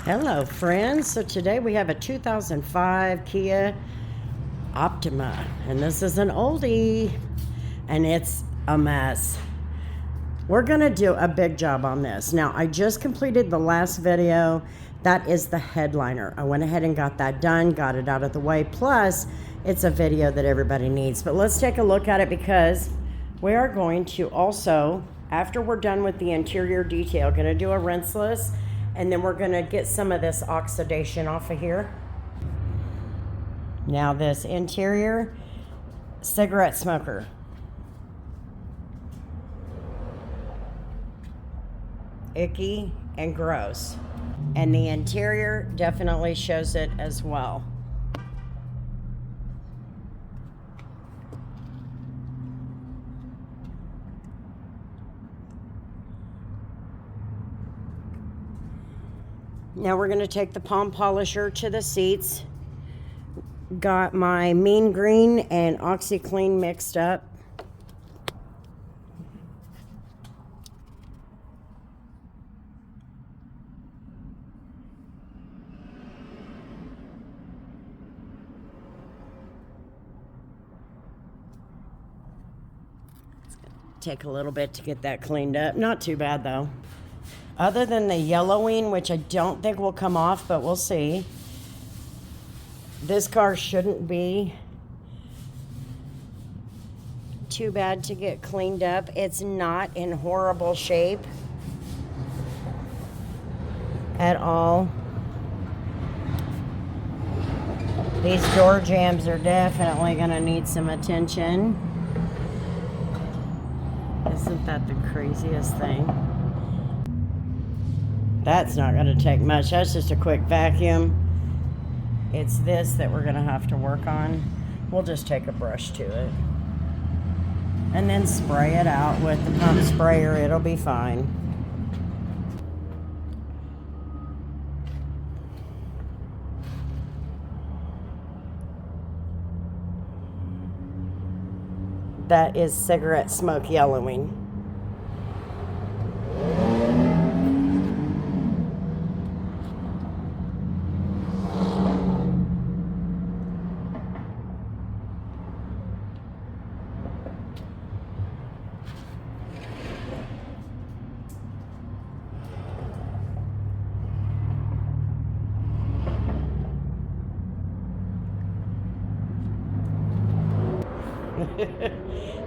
Hello friends, so today we have a 2005 Kia Optima, and this is an oldie and it's a mess. We're gonna do a big job on this. Now, I just completed the last video. That is the headliner. I went ahead and got that done, got it out of the way, plus it's a video that everybody needs. But let's take a look at it because we are going to also, after we're done with the interior detail, gonna do a rinseless. And then we're gonna get some of this oxidation off of here. Now this interior cigarette smoker. Icky and gross. And the interior definitely shows it as well. Now we're going to take the palm polisher to the seats. Got my mean green and OxyClean mixed up. It's going to take a little bit to get that cleaned up. Not too bad though. Other than the yellowing, which I don't think will come off, but we'll see. This car shouldn't be too bad to get cleaned up. It's not in horrible shape at all. These door jambs are definitely gonna need some attention. Isn't that the craziest thing? That's not going to take much. That's just a quick vacuum. It's this that we're going to have to work on. We'll just take a brush to it. And then spray it out with the pump sprayer. It'll be fine. That is cigarette smoke yellowing.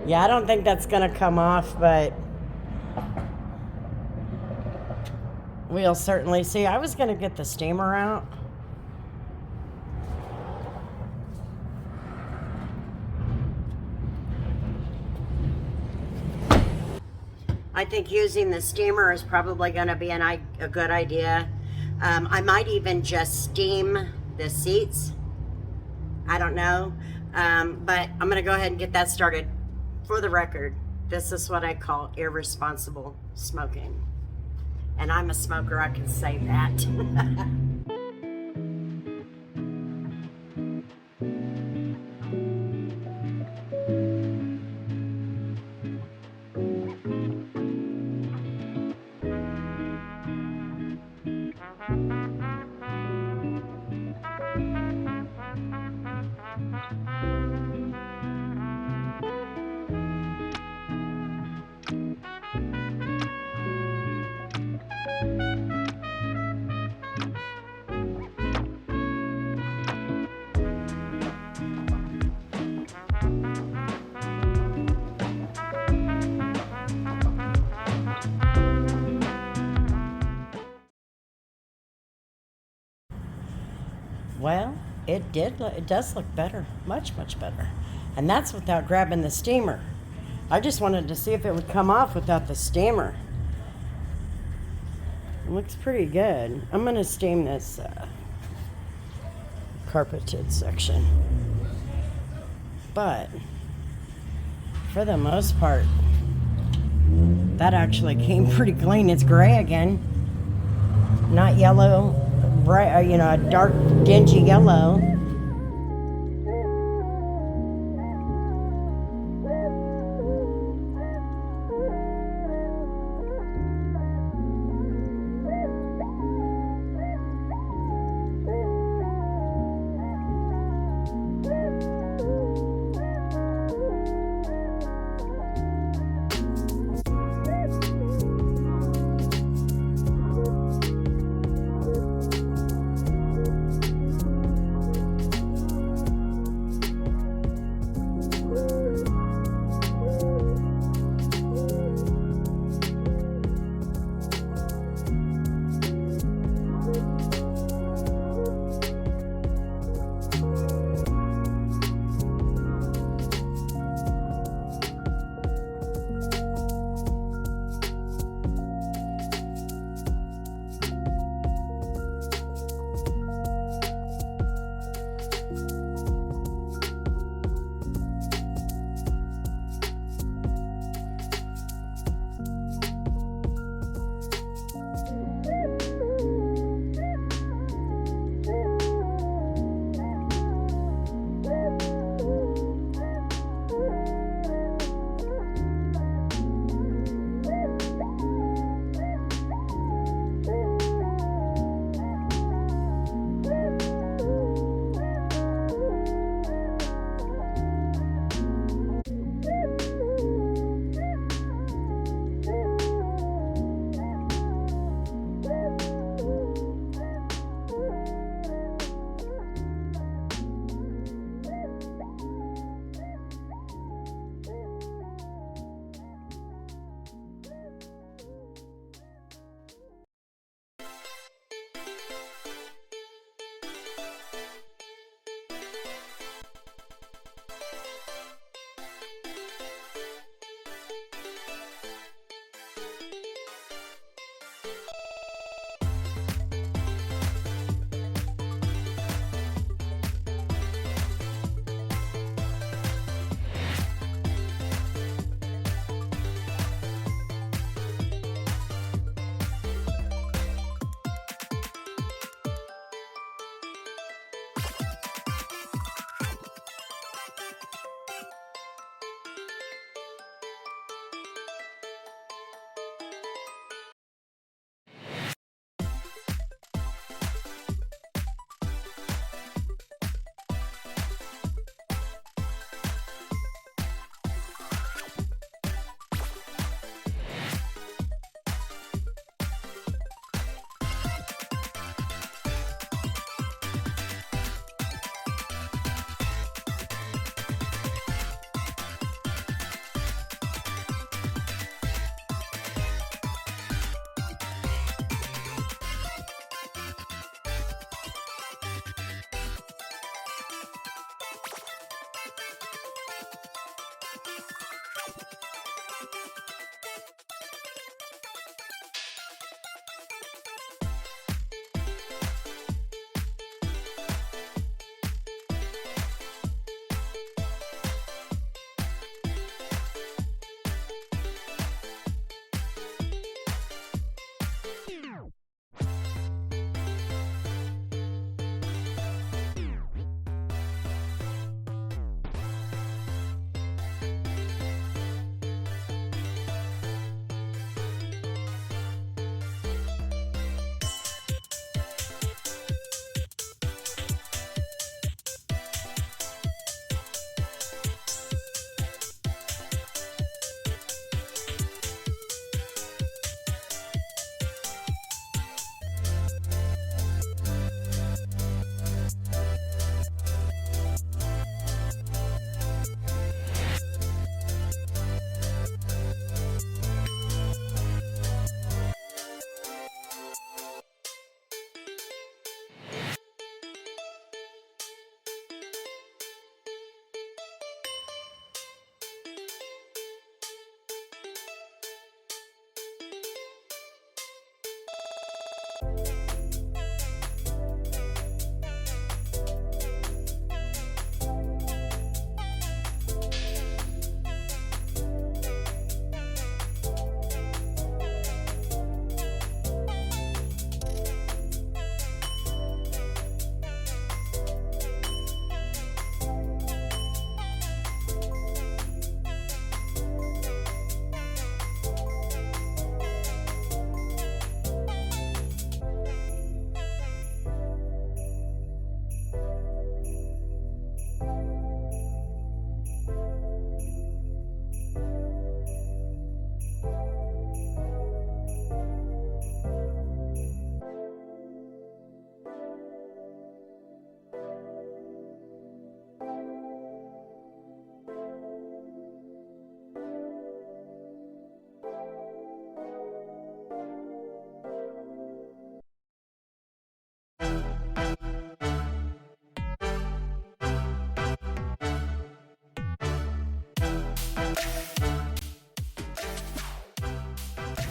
Yeah, I don't think that's gonna come off, but we'll certainly see. I was gonna get the steamer out. I think using the steamer is probably gonna be a good idea. I might even just steam the seats. I don't know. But I'm going to go ahead and get that started. For the record, this is what I call irresponsible smoking. And I'm a smoker, I can say that. Well, it does look better, much better. And that's without grabbing the steamer. I just wanted to see if it would come off without the steamer. It looks pretty good. I'm going to steam this carpeted section. But for the most part, that actually came pretty clean. It's gray again, not yellow. Bright, you know, a dark, dingy yellow.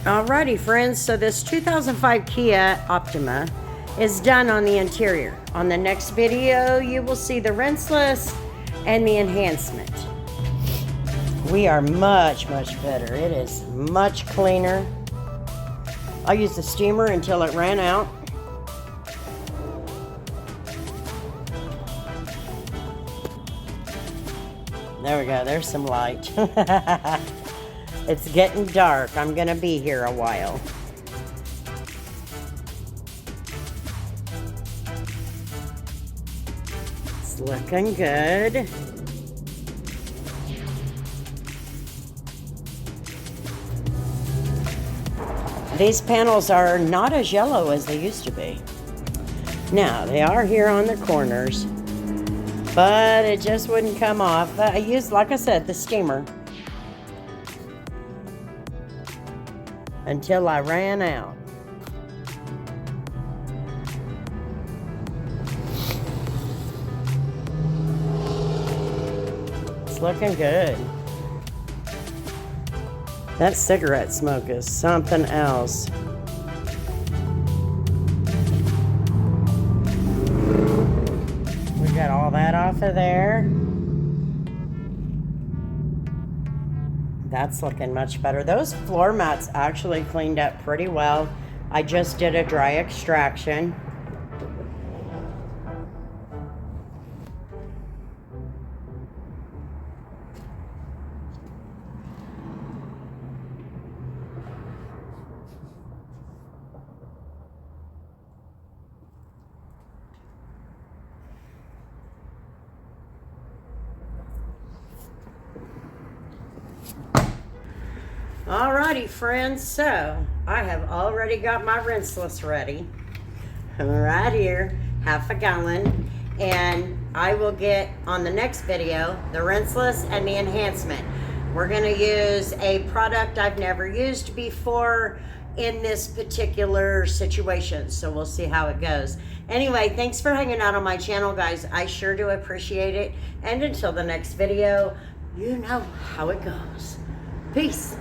Alrighty, friends, so this 2005 Kia Optima is done on the interior. On the next video, you will see the rinseless and the enhancement. We are much better. It is much cleaner. I used the steamer until it ran out. There we go, there's some light. It's getting dark. I'm gonna be here a while. It's looking good. These panels are not as yellow as they used to be. Now, they are here on the corners, but it just wouldn't come off. I used, like I said, the steamer until I ran out. It's looking good. That cigarette smoke is something else. We got all that off of there. That's looking much better. Those floor mats actually cleaned up pretty well. I just did a dry extraction. Alrighty, friends, so I have already got my rinseless ready. Right here, half a gallon, and I will get on the next video the rinseless and the enhancement. We're going to use a product I've never used before in this particular situation, so we'll see how it goes. Anyway, thanks for hanging out on my channel, guys. I sure do appreciate it, and until the next video, you know how it goes. Peace.